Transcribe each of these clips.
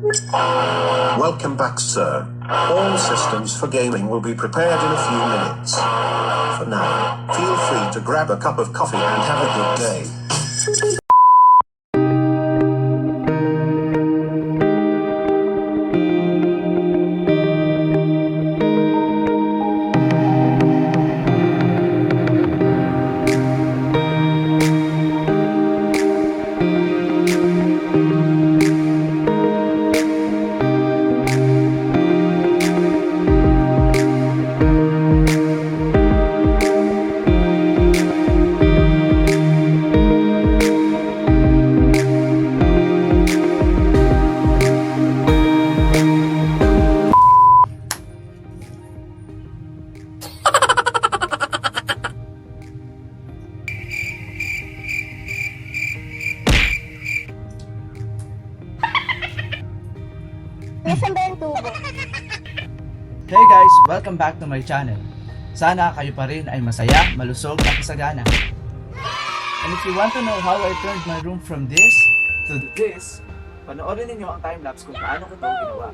Welcome back, sir. All systems for gaming will be prepared in a few minutes. For now, feel free to grab a cup of coffee and have a good day. Hey guys! Welcome back to my channel. Sana kayo pa rin ay masaya, malusog at masagana. And if you want to know how I turned my room from this to this, panoorin ninyo ang time-lapse kung paano ko ito ginawa.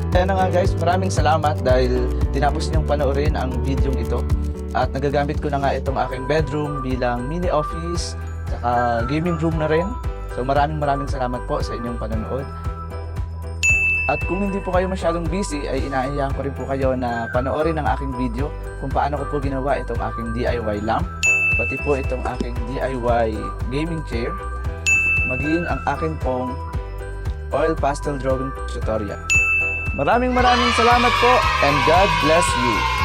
Kaya na nga guys, maraming salamat dahil tinapos niyong panoorin ang video ito. At nagagamit ko na nga itong aking bedroom bilang mini office, saka gaming room na rin. So maraming salamat po sa inyong panonood. At kung hindi po kayo masyadong busy, ay inaayahan ko rin po kayo na panoorin ang aking video kung paano ko po ginawa itong aking DIY lamp, pati po itong aking DIY gaming chair, maging ang akin pong oil pastel drawing tutorial. Maraming salamat po and God bless you.